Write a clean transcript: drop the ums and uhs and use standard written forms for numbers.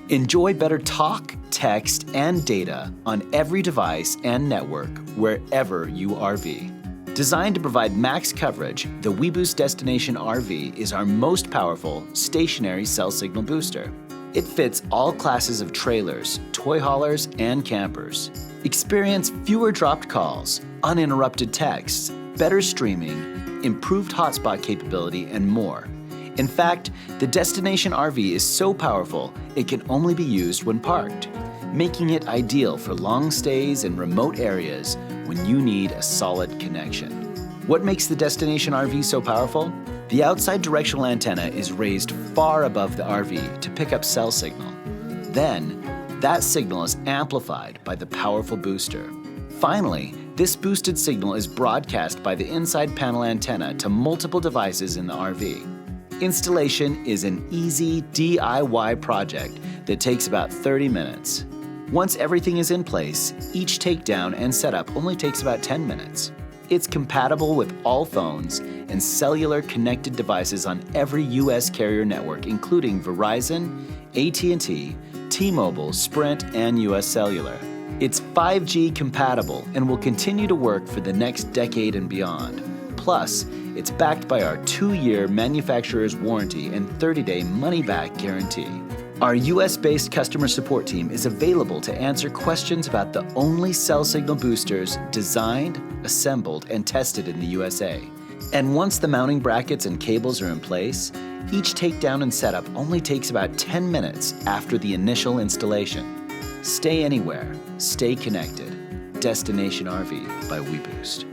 Enjoy better talk, text, and data on every device and network wherever you RV. Designed to provide max coverage, the weBoost Destination RV is our most powerful stationary cell signal booster. It fits all classes of trailers, toy haulers, and campers. Experience fewer dropped calls, uninterrupted texts, better streaming, improved hotspot capability, and more. In fact, the Destination RV is so powerful, it can only be used when parked, making it ideal for long stays in remote areas when you need a solid connection. What makes the Destination RV so powerful? The outside directional antenna is raised far above the RV to pick up cell signal. Then, that signal is amplified by the powerful booster. Finally, this boosted signal is broadcast by the inside panel antenna to multiple devices in the RV. Installation is an easy DIY project that takes about 30 minutes. Once everything is in place, each takedown and setup only takes about 10 minutes. It's compatible with all phones and cellular connected devices on every US carrier network, including Verizon, AT&T, T-Mobile, Sprint, and US Cellular. It's 5G compatible and will continue to work for the next decade and beyond. Plus, it's backed by our 2-year manufacturer's warranty and 30-day money-back guarantee. Our US-based customer support team is available to answer questions about the only cell signal boosters designed, assembled, and tested in the USA. And once the mounting brackets and cables are in place, each takedown and setup only takes about 10 minutes after the initial installation. Stay anywhere, stay connected. Destination RV by weBoost.